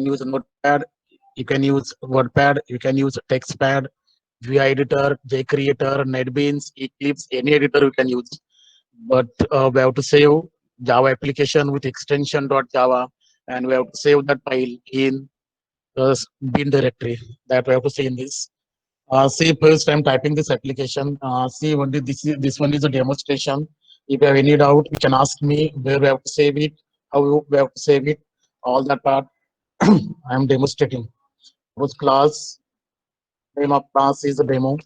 use Notepad, you can use WordPad, you can use TextPad, VI Editor, JCreator, NetBeans, Eclipse, any editor you can use. But we have to save Java application with extension.java, and we have to save that file in bin directory that we have to see in this. See, first I'm typing this application. See, only this one is a demonstration. If you have any doubt, you can ask me where we have to save it, how we have to save it, all that part. I'm demonstrating. Suppose class, name of class is a demo,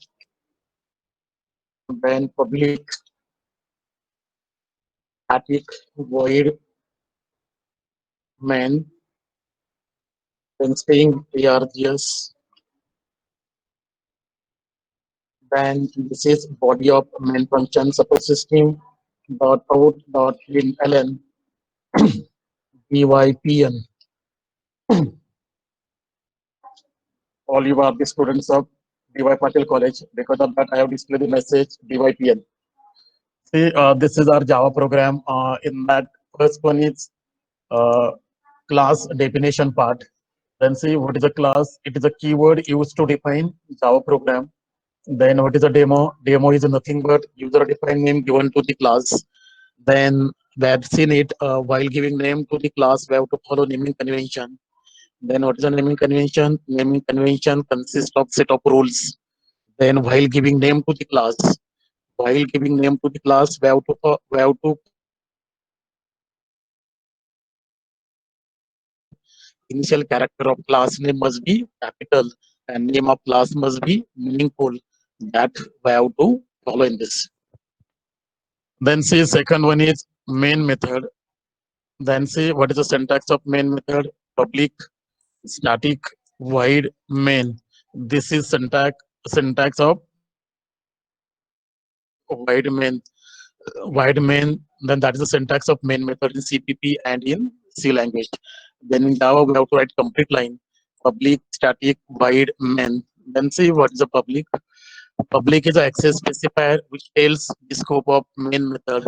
then public static void main, then string args, then this is body of main function. Suppose system dot out dot println pypn. All you are the students of DY Patil College. Because of that, I have displayed the message DYPN. See, this is our Java program. In that, first one is uh, class definition part. Then see what is a class. It is a keyword used to define Java program. Then what is a demo? Demo is nothing but user defined name given to the class. Then we have seen it while giving name to the class, we have to follow naming convention. Then what is a naming convention? Naming convention consists of set of rules. Then while giving name to the class, we have to initial character of class name must be capital and name of class must be meaningful. That we have to follow in this. Then see second one is main method. Then see what is the syntax of main method? Public static void main. This is syntax of void main. Void main. Then that is the syntax of main method in CPP and in C language. Then in Java we have to write complete line. Public static void main. Then see what is the public. Public is an access specifier which tells the scope of main method.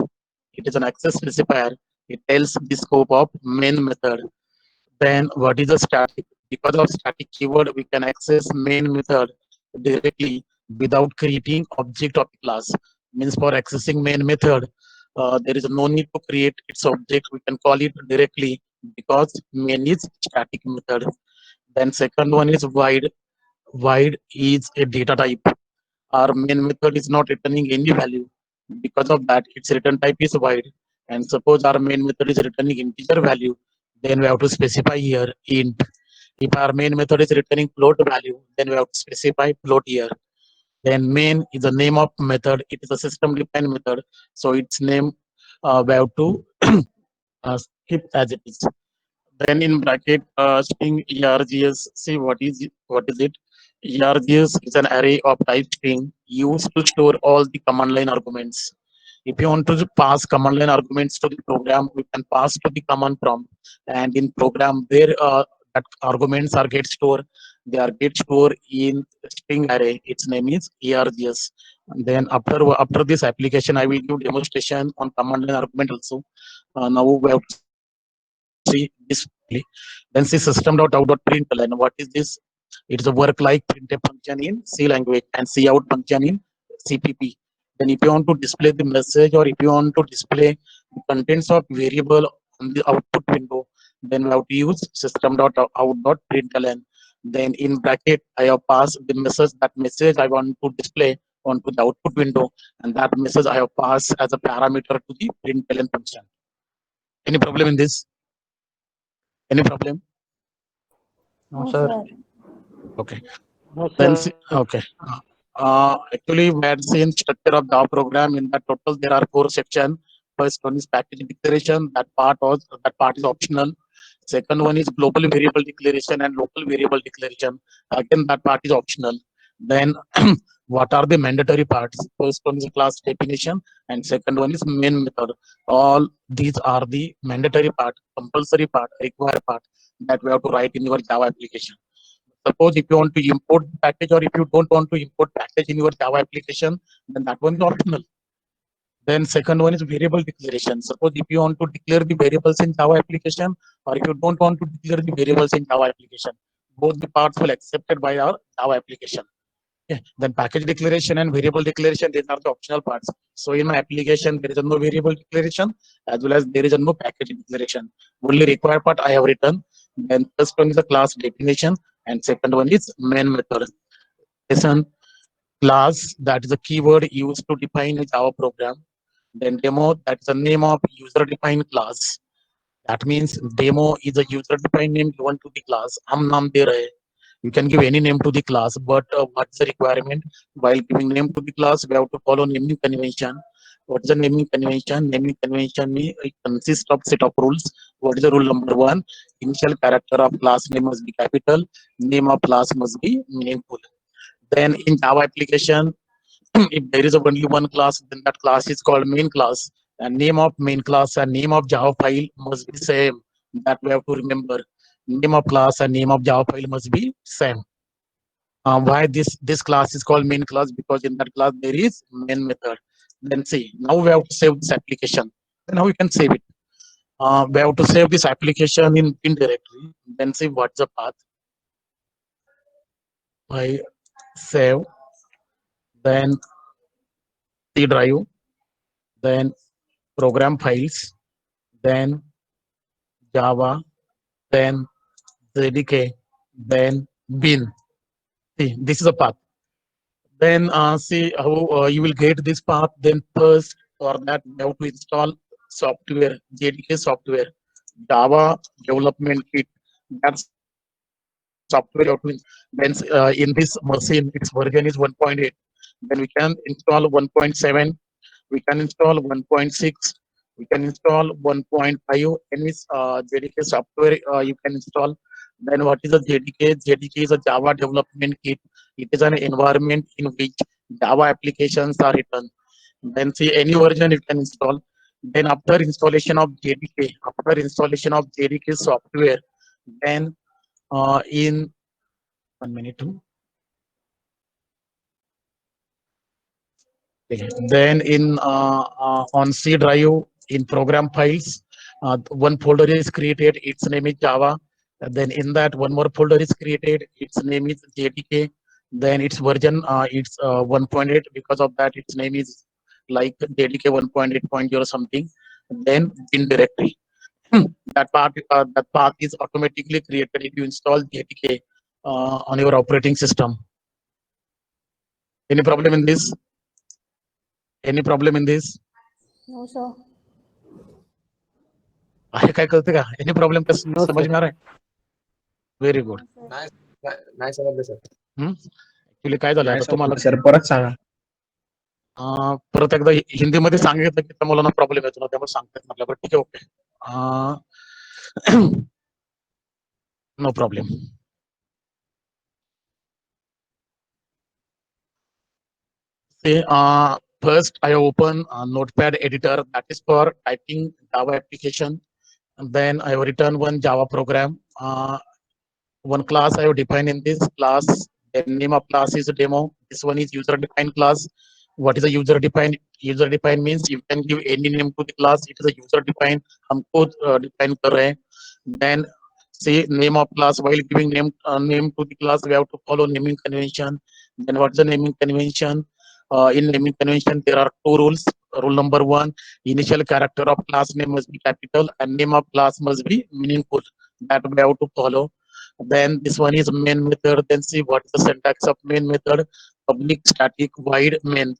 It is an access specifier. It tells the scope of main method. Then what is a static? Because of static keyword, we can access main method directly without creating object of class. Means for accessing main method, there is no need to create its object. We can call it directly because main is static method. Then second one is void. Void is a data type. Our main method is not returning any value. Because of that, its return type is void. And suppose our main method is returning integer value, then we have to specify here int. If our main method is returning float value, then we have to specify float here. Then main is the name of method. It is a system defined method. So its name we have to keep as it is. Then in bracket string args. See what is it? Args is an array of type string used to store all the command line arguments. If you want to pass command line arguments to the program, we can pass to the command prompt. And in program, where that arguments are get stored, they are get stored in string array. Its name is args. And then after this application, I will give demonstration on command line argument also. Now we have to see this quickly. Then see system.out.println. What is this? It is a work like printf function in C language and cout function in CPP. Then if you want to display the message or if you want to display the contents of variable on the output window, then we have to use system.out.println. Then in bracket, I have passed the message. That message I want to display onto the output window, and that message I have passed as a parameter to the println function. Any problem in this? Any problem? No, No, sir. sir. Okay. No, Then sir. okay. Actually, we had seen structure of Java program. In that total, there are four sections. First one is package declaration. That part is optional. Second one is global variable declaration and local variable declaration. Again, that part is optional. Then, what are the mandatory parts? First one is class definition, and second one is main method. All these are the mandatory part, compulsory part, required part that we have to write in your Java application. Suppose if you want to import package or if you don't want to import package in your Java application, then that one is optional. Then second one is variable declaration. Suppose if you want to declare the variables in Java application, or if you don't want to declare the variables in Java application, both the parts will accepted by our Java application. Okay. Then package declaration and variable declaration, these are the optional parts. So in my application, there is a no variable declaration as well as there is a no package declaration. Only required part I have written. Then first one is the class definition and second one is main method. Listen, class, that is a keyword used to define a Java program. Then demo, that's the name of user defined class. That means demo is a user defined name given to the class. हम नाम दे रहे हैं. You can give any name to the class, but what's the requirement? While giving name to the class, we have to follow naming convention. What is the naming convention? Naming convention consists of set of rules. What is the rule number one? Initial character of class name must be capital. Name of class must be meaningful. Then in Java application, if there is only one class, then that class is called main class. And name of main class and name of Java file must be same. That we have to remember. Name of class and name of Java file must be same. Why this class is called main class? Because in that class there is main method. Then see, now we have to save this application. Then how we can save it? We have to save this application in bin directory. Then see what's the path. I save, then C drive, then program files, then Java, then JDK, then bin. See, this is a path. Then see how you will get this path. Then first for that you have to install software, JDK software, Java development kit. That software you have to then in this machine its version is 1.8. Then we can install 1.7. We can install 1.6. We can install 1.5. Any JDK software you can install. Then what is a JDK? JDK is a Java development kit. It is an environment in which Java applications are written. Then see any version you can install. Then after installation of JDK, after installation of JDK software, then in 1 minute. Okay. Then in on C drive in program files, one folder is created. Its name is Java. Then in that one more folder is created. Its name is JDK. Then its version it's 1.8. Because of that, its name is like JDK 1.8.0 something. Then in directory. That path is automatically created if you install JDK on your operating system. Any problem in this? Any problem in this? No, sir. आहे काय कळते का? Any problem No, समझ sir. में आ रहा है? Very good. नाही समजलं सर. ऍक्च्युली काय झालं आता तुम्हाला सर परत सांगा. परत एकदा हिंदीमध्ये सांगितलं की त्या मुलांना प्रॉब्लेम येतो ना, त्यामुळे सांगतात म्हटलं. ठीक आहे, okay, no problem. First I open Notepad editor, that is for typing Java application. And then I have written one Java program. One class I have defined in this class. The name of class is demo. This one is user defined class. What is a user defined? User defined means you can give any name to the class. It is a user defined. हम खुद define कर रहे हैं. Then say name of class. While giving name to the class, we have to follow naming convention. Then what is the naming convention? In naming convention, there are two rules. Rule number one: initial character of class name must be capital and name of class must be meaningful. That we have to follow. Then this one is main method. Then see what is the syntax of main method. Public, static, void, main.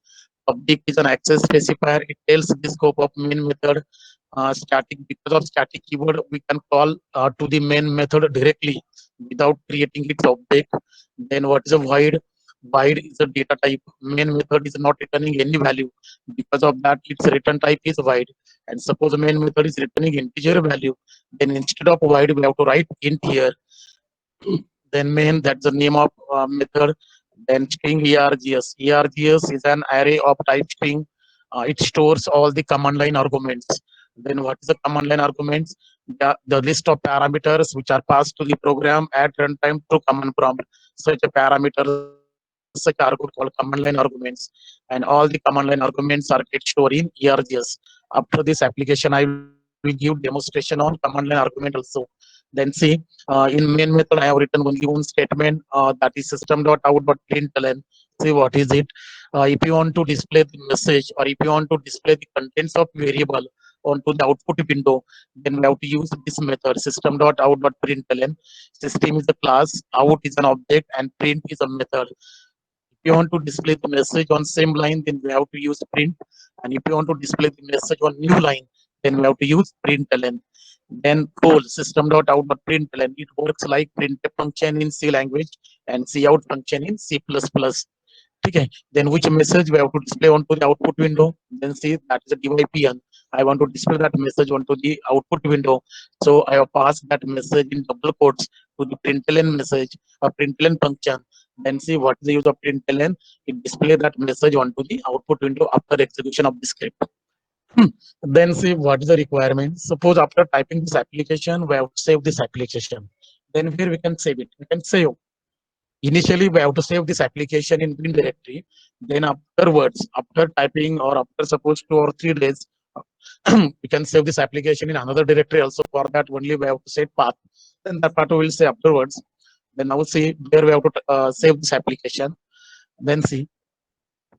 Public is an access specifier. It tells the scope of main method. Static, because of static keyword, we can call to the main method directly without creating its object. Then what is a void? Void is a data type. Main method is not returning any value. Because of that, its return type is void. And suppose main method is returning integer value, then instead of void, we have to write int here. Then main, that's the name of method. Then string ERGS. ERGS is an array of type string. It stores all the command line arguments. Then what is the command line arguments? The list of parameters which are passed to the program at runtime through command prompt. Such a parameters such argument called command line arguments, and all the command line arguments are get stored in ERGS. After this application, I will give demonstration on command line argument also. Then see, in main method, I have written only one statement that is system.out.println. See what is it? If you want to display the message or if you want to display the contents of variable onto the output window, then we have to use this method system.out.println. System is a class, out is an object, and print is a method. If you want to display the message on same line, then we have to use print. And if you want to display the message on new line, then we have to use println. Then call system.out.println. It works like printf function in C language and cout function in C++. Okay. Then which message we have to display onto the output window? Then see that is a divipn. I want to display that message onto the output window. So I have passed that message in double quotes to the println message or println function. Then see what is the use of println. It display that message onto the output window after execution of the script. Then see what is the requirement. Suppose after typing this application, we have to save this application. Then here we can save it. We can save. Initially, we have to save this application in bin directory. Then afterwards, after typing or after suppose 2 or 3 days, we can save this application in another directory also. For that only we have to set path. Then that part we will say afterwards. Then now see where we have to save this application. Then see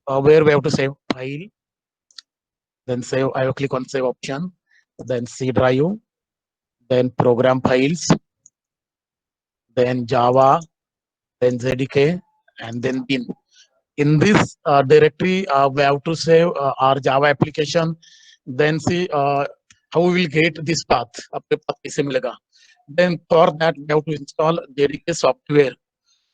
where we have to save file. Then save. I will click on save option. Then C drive. Then program files. Then Java. Then JDK, and then bin. In this directory, we have to save our Java application. Then see how we will get this path. Then for that, we have to install JDK software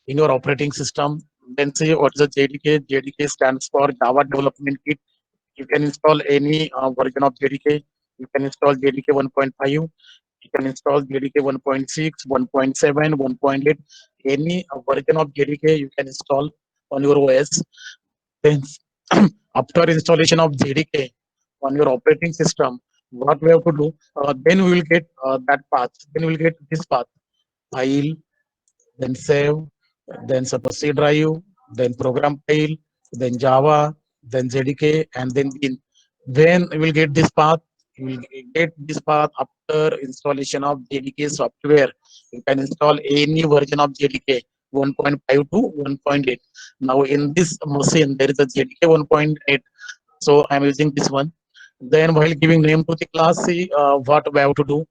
in your operating system. Then see what is the JDK. JDK stands for Java Development Kit. You can install any version of JDK. You can install JDK 1.5. You can install JDK 1.6, 1.7, 1.8. Any version of JDK you can install on your OS. Then after installation of JDK on your operating system, what we have to do, then we will get that path. Then we will get this path: file, then save, then suppose C drive, then program file, then Java, then JDK, and then bin. When we will get this path, you will get this path after installation of JDK software. You can install any version of JDK 1.5 to 1.8. Now in this machine there is a JDK 1.8, so I'm using this one. Then while giving name to the class, see what we have to do.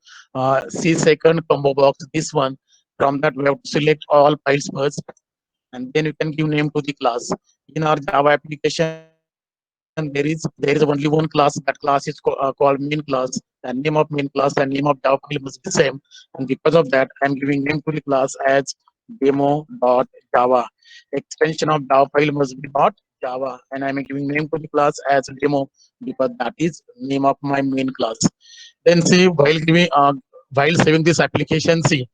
See second combo box, this one. From that we have to select all files first, and then you can give name to the class. In our Java application, there is only one class. That class is called main class. And name of main class and name of Java file must be same. And because of that, I'm giving name to the class as demo.java. Extension of Java file must be .java, and I'm giving name to the class as demo because that is name of my main class. Then see while saving this application, see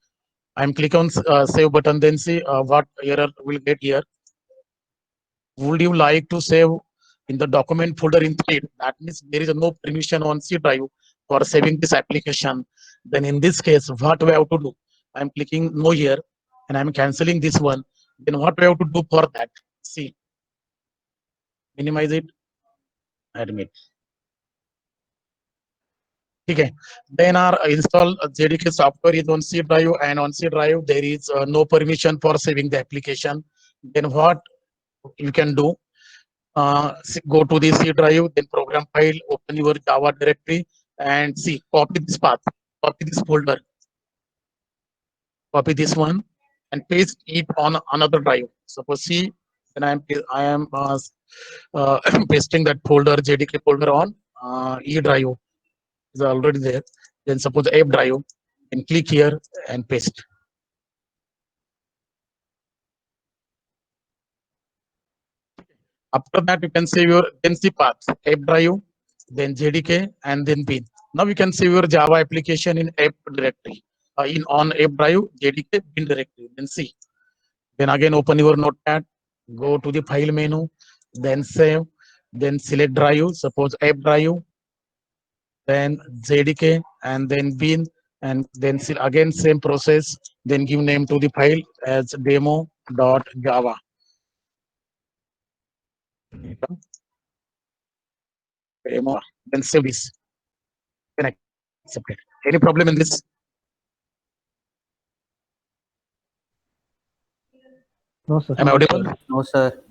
I'm click on save button. Then see what error will get here. Would you like to save in the document folder instead? That means there is no permission on C drive for saving this application. Then in this case, what we have to do? I'm clicking no here and I'm canceling this one. Then what we have to do for that? See, minimize it, admit. Okay. Then our install JDK software is on C drive, and on C drive there is no permission for saving the application. Then what you can do? Go to the C drive, then program file, open your Java directory, and see copy this path, copy this folder, copy this one, and paste it on another drive. Suppose C, then I am pasting that folder JDK folder on E drive. Is already there. Then suppose app drive, and click here and paste. After that, you can save your NC path, app drive, then JDK, and then bin. Now you can save your Java application in app directory, in on app drive, JDK, bin directory. Then see. Then again open your notepad, go to the file menu, then save, then select drive, suppose app drive, then JDK, and then bin, and then again same process. Then give name to the file as demo.java. Demo, then save this, then accept it. Any problem in this? No, sir. Am I audible? No, sir.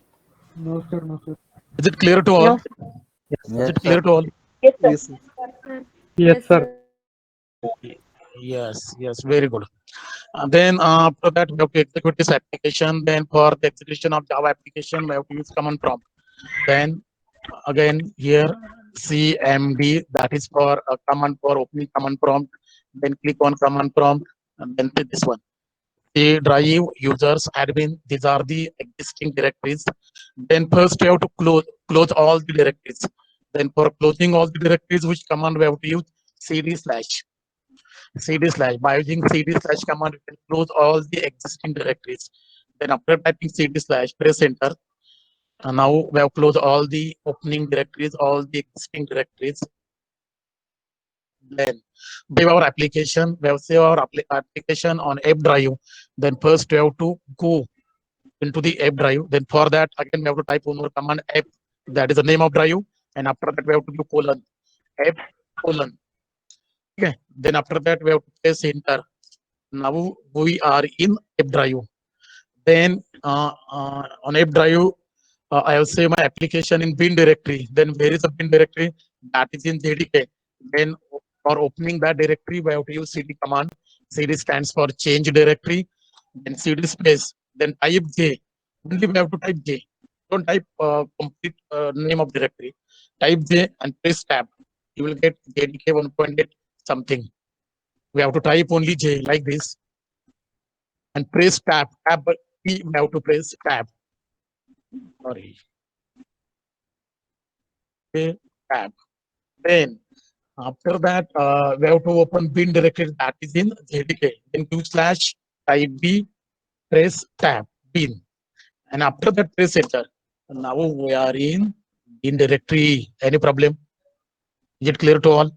No, sir. No, sir. Is it clear to all? No. Yes, Is Yes, it clear sir. to all? Yes, sir. Yes, sir. yes, sir. Yes, yes, very good. Then after that, we have to execute this application. Then for the execution of Java application, we have to use command prompt. Then again here CMD, that is for a command for opening command prompt. Then click on command prompt, and then this one. C drive, users, admin. These are the existing directories. Then first we have to close all the directories. Then for closing all the directories, which command we have to use? cd slash. By using cd slash command, we can close all the existing directories. Then after typing cd slash, press enter. And now we have closed all the opening directories, all the existing directories. Then save our application. We have saved our application on app drive. Then first we have to go into the app drive. Then for that, again, we have to type one more command app. That is the name of drive. And after that, we have to do colon, app colon. Okay. Then after that, we have to press enter. Now we are in app drive. Then on app drive, I have saved my application in bin directory. Then where is the bin directory? That is in JDK. Then for opening that directory, we have to use cd command. Cd stands for change directory. Then cd space. Then type J. Only we have to type J. Don't type complete name of directory. Type J and press tab. You will get JDK 1.8 something. We have to type only J like this. And press tab. Tab key we have to press tab. Sorry. Okay, tab. Then after that, we have to open bin directory that is in JDK. Then q slash type B, press tab bin. And after that, press enter. Now we are in bin directory. Any problem? Is it clear to all?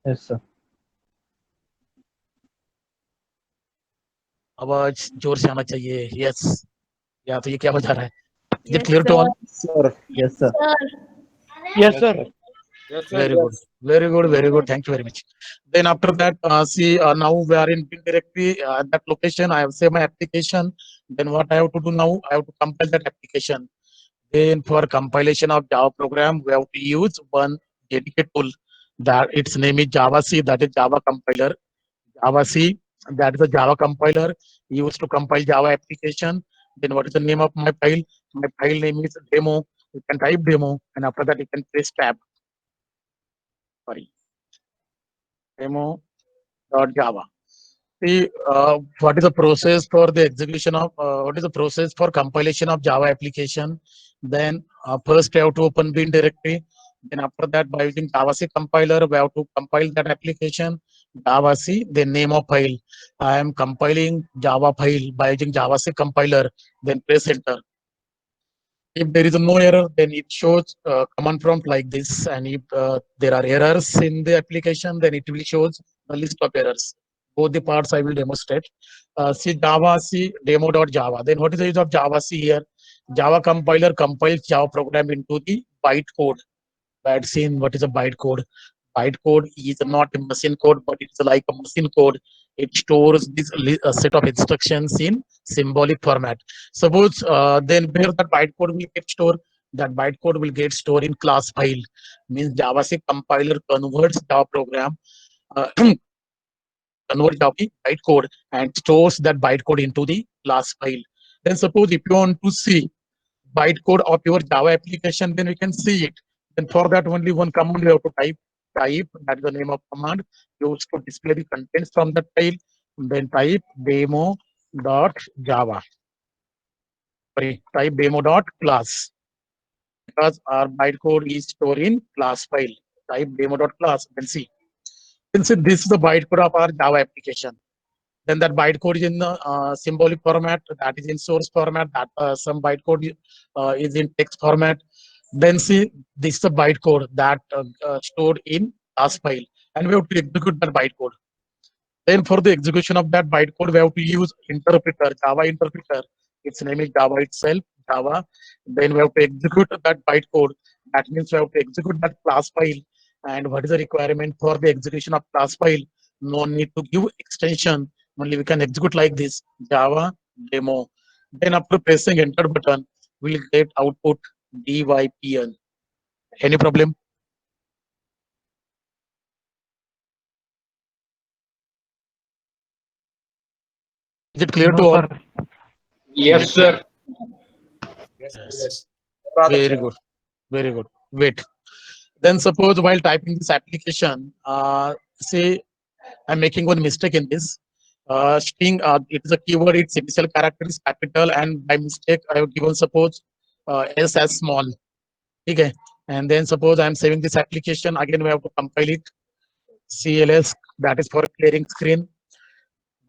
Yes, sir. आवाज जोर से आना चाहिए. Yes. या तो ये क्या बजा रहा है? Is it Yes, clear to all? Sir. Yes, sir. Yes, sir. Yes, sir. Very good. Very good. Very good. Thank you very much. Then after that, see, now we are in bin directory. At that location, I have saved my application. Then what I have to do now? I have to compile that application. Then for compilation of Java program, we have to use one dedicated tool. That its name is Java C. That is Java compiler. Java C. That is a Java compiler used to compile Java application. Then what is the name of my file? My file name is demo. You can type demo, and after that you can press tab. Sorry, demo.java. See, what is the process for the execution of, what is the process for compilation of Java application? Then first we have to open bin directory. Then after that, by using Java C compiler, we have to compile that application. Java C, the name of file. I am compiling Java file by using Java C compiler. Then press enter. If there is no error, then it shows command prompt like this. And if there are errors in the application, then it will shows a list of errors. Both the parts I will demonstrate. See Java C demo.java. Then what is the use of Java C here? Java compiler compiles Java program into the bytecode. That's in what is a bytecode. Bytecode is not a machine code, but it's like a machine code. It stores this set of instructions in symbolic format. Suppose then where that bytecode will get stored, that bytecode will get stored in class file. Means Java C compiler converts Java program, converts Java bytecode and stores that bytecode into the class file. Then suppose if you want to see bytecode of your Java application, then we can see it. Then for that only one command we have to type. That is the name of command used to display the contents from that file. Then type demo.java. Sorry, type demo.class. Because our bytecode is stored in class file. Type demo.class. Then see. Then see this is the bytecode of our Java application. Then that bytecode is in the symbolic format, that is in source format, that some bytecode is in text format. Then see, this is the bytecode that stored in class file, and we have to execute that bytecode. Then for the execution of that bytecode, we have to use interpreter, Java interpreter. Its name is Java itself. Java. Then we have to execute that bytecode. That means we have to execute that class file. And what is the requirement for the execution of class file? No need to give extension. Only we can execute like this Java demo. Then after pressing enter button, we'll get output DYPN. Any problem? Is it clear to No, all? sir. Yes, sir. Yes. Very good. Very good. Wait. Then suppose while typing this application, say I'm making one mistake in this. String, it is a keyword, its initial character is capital, and by mistake I have given suppose S as small. Okay. And then suppose I'm saving this application, again we have to compile it. CLS, that is for clearing screen.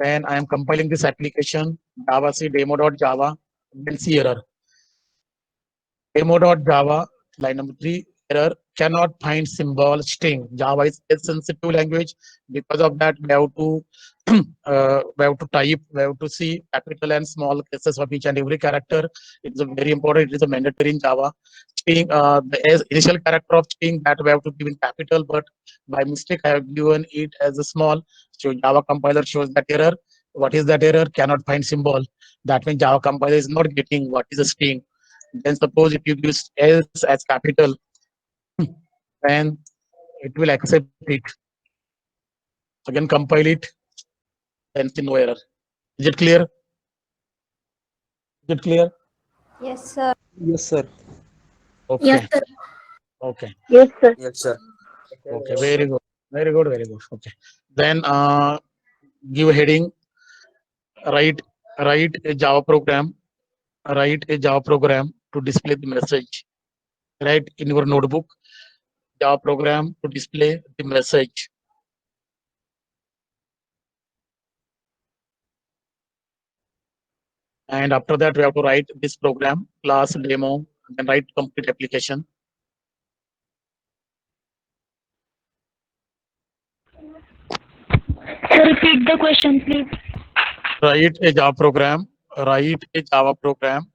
Then I am compiling this application, Java C demo.java, then see error. Demo.java, line number 3, error, cannot find symbol string. Java is a sensitive language. Because of that, we have to type, we have to see capital and small cases of each and every character. It is a very important, it is a mandatory in Java. String, the initial character of string that we have to give in capital, but by mistake I have given it as a small. So Java compiler shows that error. What is that error? Cannot find symbol. That means Java compiler is not getting what is a string. Then suppose if you use S as capital, then it will accept it. Again compile it, then see no error. Is it clear? Is it clear? Yes, sir. Yes, sir. Okay. Yes, sir. Okay. Yes, sir. Yes, sir. Okay. Very good. Very good. Very good. Okay. Then give a heading. Write a Java program. Write a Java program to display the message. Write in your notebook Java program to display the message. And after that, we have to write this program, class demo, and write complete application. Sir, repeat the question, please. Write a Java program. Write a Java program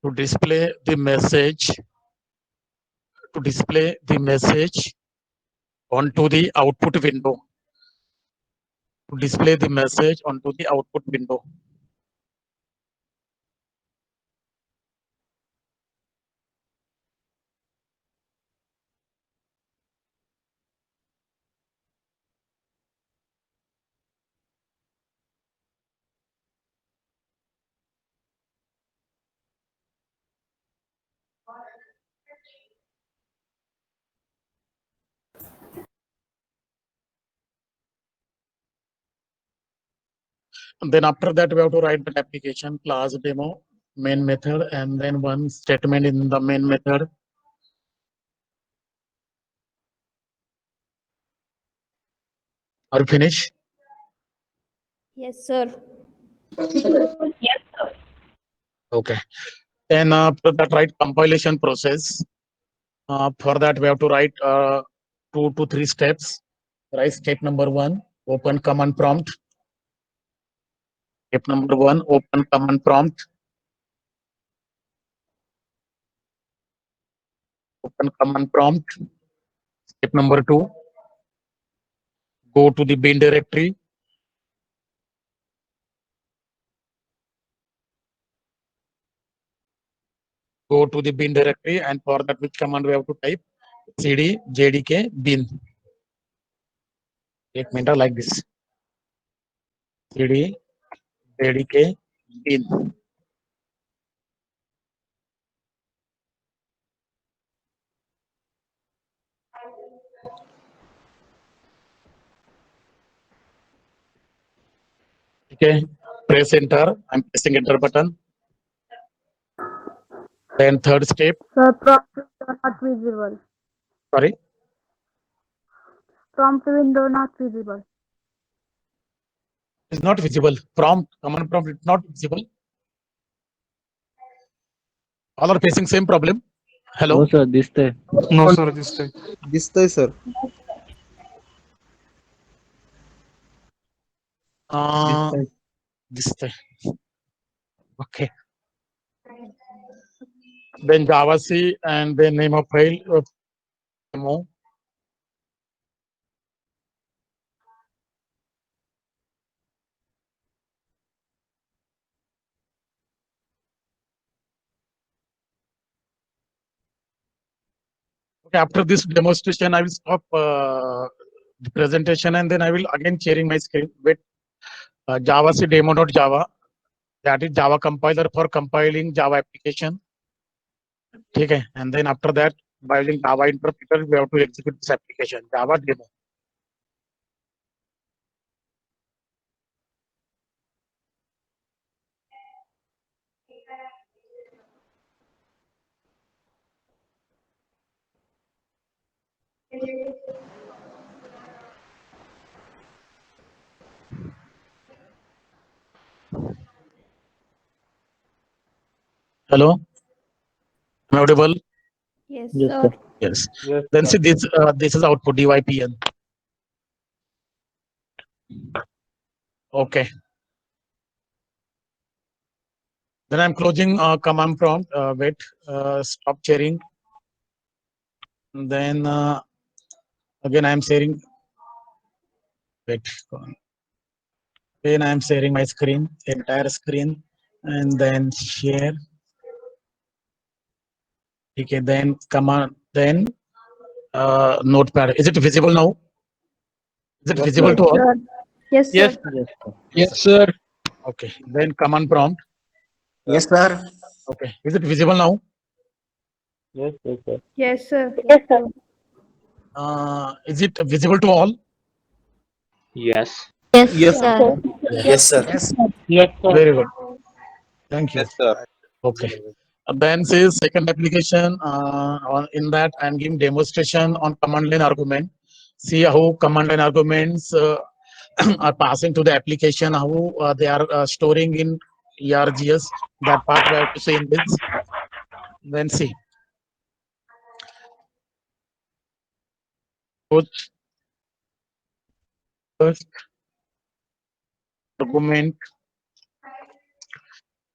to display the message. To display the message onto the output window. To display the message onto the output window. And then after that, we have to write that application class demo, main method, and then one statement in the main method. Are you finished? Yes, sir. Yes, sir. Okay. Then after that, write compilation process. For that, we have to write 2 to 3 steps. Write step number 1, open command prompt. Step number 1, open command prompt. Open command prompt. Step number 2, go to the bin directory. Go to the bin directory, and for that, which command we have to type? cd jdk bin. एक minute like this. cd jdk bin. Okay, press enter. I'm pressing enter button. Then third step, Sir, prompt window not visible. sorry, Prompt window not visible. is not visible. Prompt, command prompt is not visible. All are facing same problem. Hello. हो sir दिसतंय. No, sir. दिसतंय sir. This thing. Okay. then Java C, and then name of file demo. Okay, after this demonstration, I will stop the presentation, and then I will again sharing my screen with Java C demo.java. That is Java compiler for compiling Java application. Okay, and then after that, by using Java interpreter, we have to execute this application, Java demo. Hello, am I audible? Yes, Yes, sir. sir. Yes. Yes, Then sir. see this is output DYPN. Okay. Then I'm closing command prompt. Wait, stop sharing. Then again I'm sharing. Wait. Then I'm sharing my screen, entire screen, and then share. Okay. Then command. Then notepad. Is it visible now? Is it Yes, visible sir. to all? Sir. Yes, Yes. sir. Yes, sir. Yes, sir. Okay. Then command prompt. Yes, sir. Okay. Is it visible now? Yes, yes, sir. Yes, sir. Yes, sir. Is it visible to all? Yes. Yes, Yes, sir. Yes, sir. Yes, sir. Very good. Thank you. Yes, sir. Okay. Then says second application. In that I'm giving demonstration on command line argument. See how command line arguments are passing to the application. How they are storing in ERGS. That part we have to say in this. Then see. First argument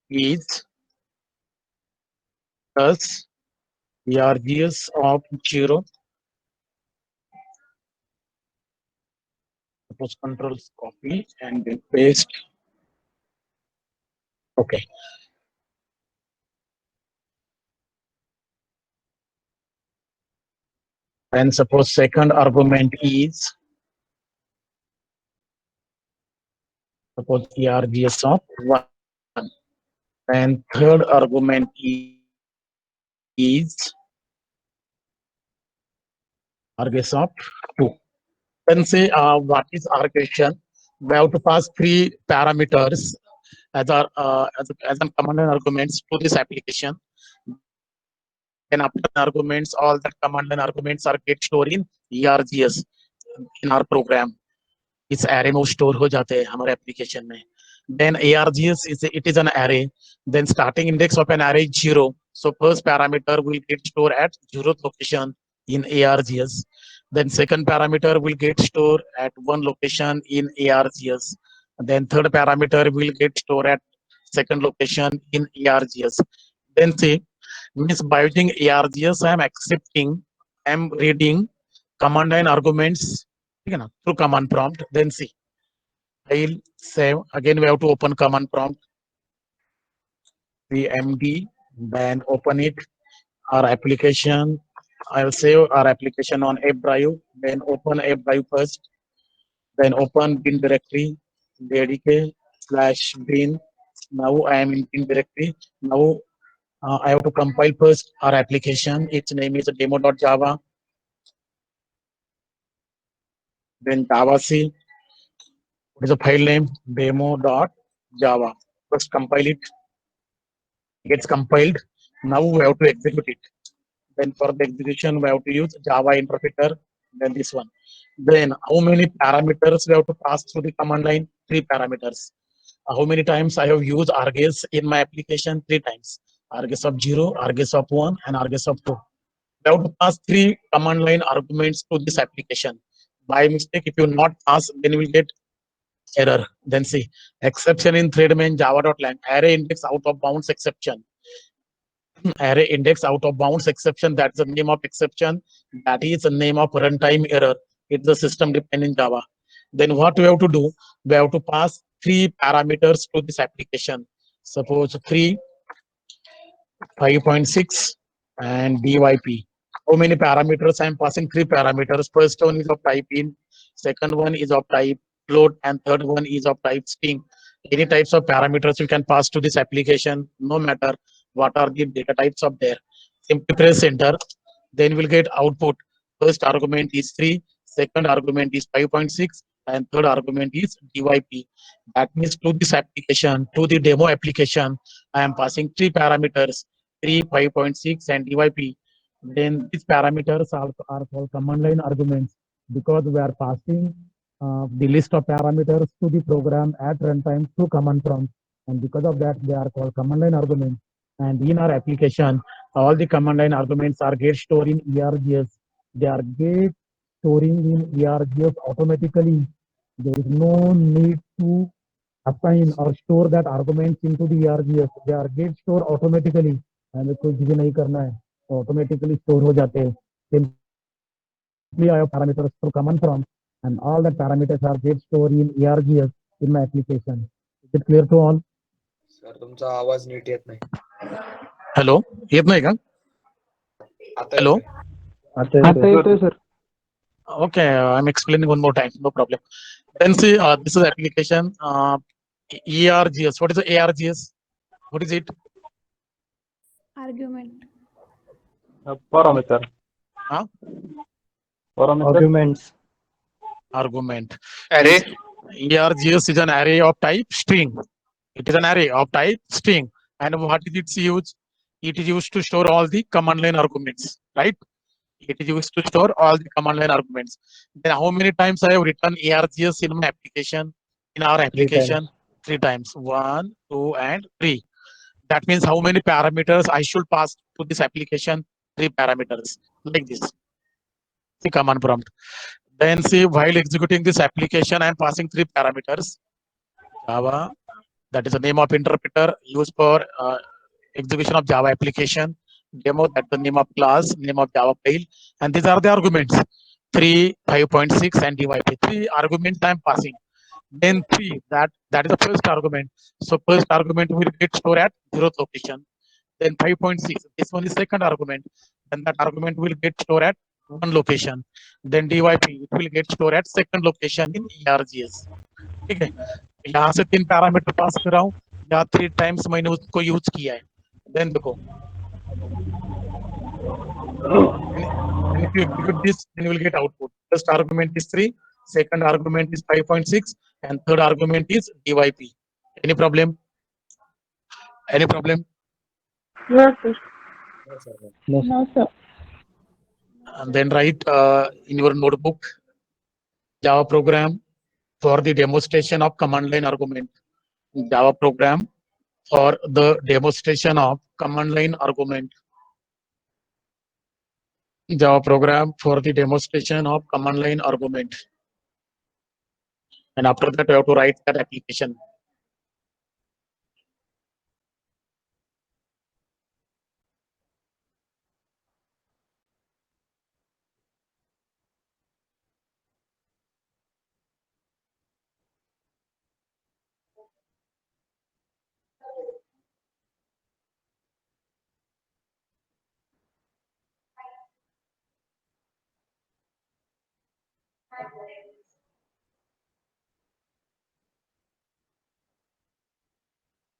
is plus ERGS of 0. Suppose controls copy and then paste. Okay. And suppose second argument is suppose ERGS of 1. And third argument is ERGS of 2. Then say what is our question? We have to pass 3 parameters as a command line arguments to this application. And after arguments, all the command line arguments are get stored in ERGS in our program. इस array में store हो जाते हैं हमारे application में. Then ARGS it is an array. Then starting index of an array is 0. So first parameter will get stored at 0th location in ARGS. Then second parameter will get stored at 1 location in ARGS. Then third parameter will get stored at second location in ARGS. Then say means by using ARGS I am reading command line arguments through command prompt. Then see file save. Again we have to open command prompt, cmd, then open it, our application. I'll save our application on app drive, then open app drive first, then open bin directory, jdk/bin. Now I am in bin directory. Now I have to compile first our application. Its name is demo.java. Then Java C. What is the file name? Demo.java. First compile it. Gets compiled. Now we have to execute it. Then for the execution, we have to use Java interpreter. Then this one. Then how many parameters we have to pass through the command line? 3 parameters. How many times I have used args in my application? 3 times. Args of 0, args of 1, and args of 2. We have to pass 3 command line arguments to this application. By mistake, if you not pass, then you will get error. Then see exception in thread main java.lang array index out of bounds exception. array index out of bounds exception. That's the name of exception. That is the name of runtime error. It's the system dependent Java. Then what we have to do? We have to pass 3 parameters to this application. Suppose 3, 5.6, and DYP. How many parameters? I am passing 3 parameters. First one is of type int, second one is of type float, and third one is of type string. Any types of parameters you can pass to this application, no matter what are the data types of there. Simply press enter, then we'll get output. First argument is 3, second argument is 5.6, and third argument is DYP. That means to this application, to the demo application, I am passing 3 parameters, 3, 5.6, and DYP. Then these parameters are called command line arguments because we are passing the list of parameters to the program at runtime through command prompt. And because of that, they are called command line arguments. And in our application, all the command line arguments are get stored in ERGS. They are get storing in ERGS automatically. There is no need to assign or store that arguments into the ERGS. They are get stored automatically. हमें कुछ भी नहीं करना है, automatically store हो जाते हैं. Simply I have parameters through command prompt, and all the parameters are get stored in ERGS in my application. Is it clear to all? Sir तुमचा आवाज नीट येत नाही. Hello, येत नाही का? आता Hello? येतोय. आता येतोय sir. Okay, I'm explaining one more time, no problem. Then see, this is application ERGS. What is the ARGS? What is it? Argument. Parameter. Huh? Parameter. Argument. Array. ERGS is an array of type string. It is an array of type string. And what is its use? It is used to store all the command line arguments, right? It is used to store all the command line arguments. Then how many times I have written ARGS in my application, in our application? 3 times. 1, 2, and 3. That means how many parameters I should pass to this application? 3 parameters, like this. The command prompt. Then see, while executing this application, I am passing 3 parameters. Java, that is the name of interpreter used for execution of Java application. Demo, that's the name of class, name of Java file, and these are the arguments: 3, 5.6, and DYP. 3 arguments I am passing. Then 3, that is the first argument. So first argument will get stored at 0th location. Then 5.6, this one is second argument. Then that argument will get stored at 1 location. Then DYP, it will get stored at second location in ERGS. ठीक है, यहाँ से 3 parameter pass कर रहा हूँ, यहाँ 3 times मैंने उसको यूज किया है. Then देखो, and if you execute this, then you will get output. First argument is 3, second argument is 5.6, and third argument is DYP. Any problem? Any problem? No, sir. No, sir. No, sir. And then write in your notebook Java program for the demonstration of command line argument. Java program for the demonstration of command line argument. Java program for the demonstration of command line argument. And after that, you have to write that application.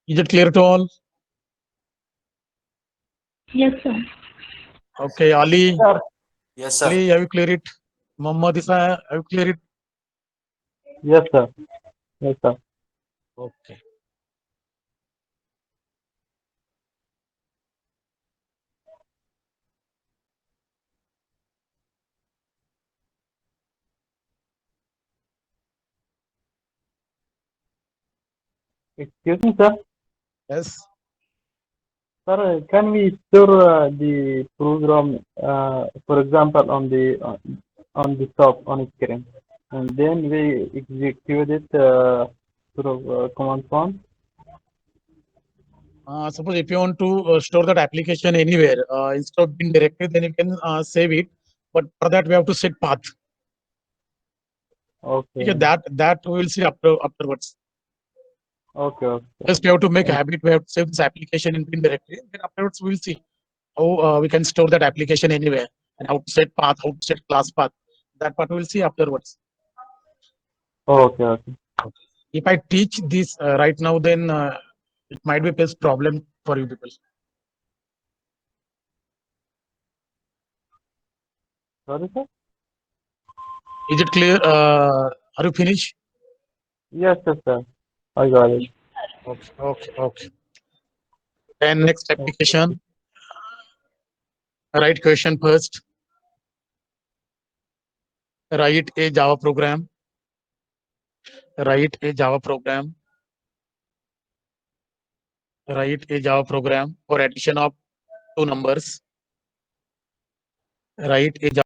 Is it clear to all? Yes, sir. Okay, Ali. Yes, sir. Ali, have you clear it? Muhammad Isa, have you clear it? Yes, sir. Yes, sir. Okay. Excuse me, sir. Yes. Sir, can we store the program, for example, on the top on screen, and then we execute it through command prompt? Suppose if you want to store that application anywhere, instead of bin directory, then you can save it. But for that, we have to set path. Okay. Okay, that we will see afterwards. Okay. Okay. First, we have to make a habit. We have to save this application in bin directory. Then afterwards, we will see how we can store that application anywhere and how to set path, how to set class path. That part we will see afterwards. Okay. Okay. If I teach this right now, then it might be a problem for you people. Sorry, sir. Is it clear? Are you finished? Yes, yes, sir. I got it. Okay. And next application, write question first. Write a Java program. Write a Java program. Write a Java program for addition of two numbers. Write a Java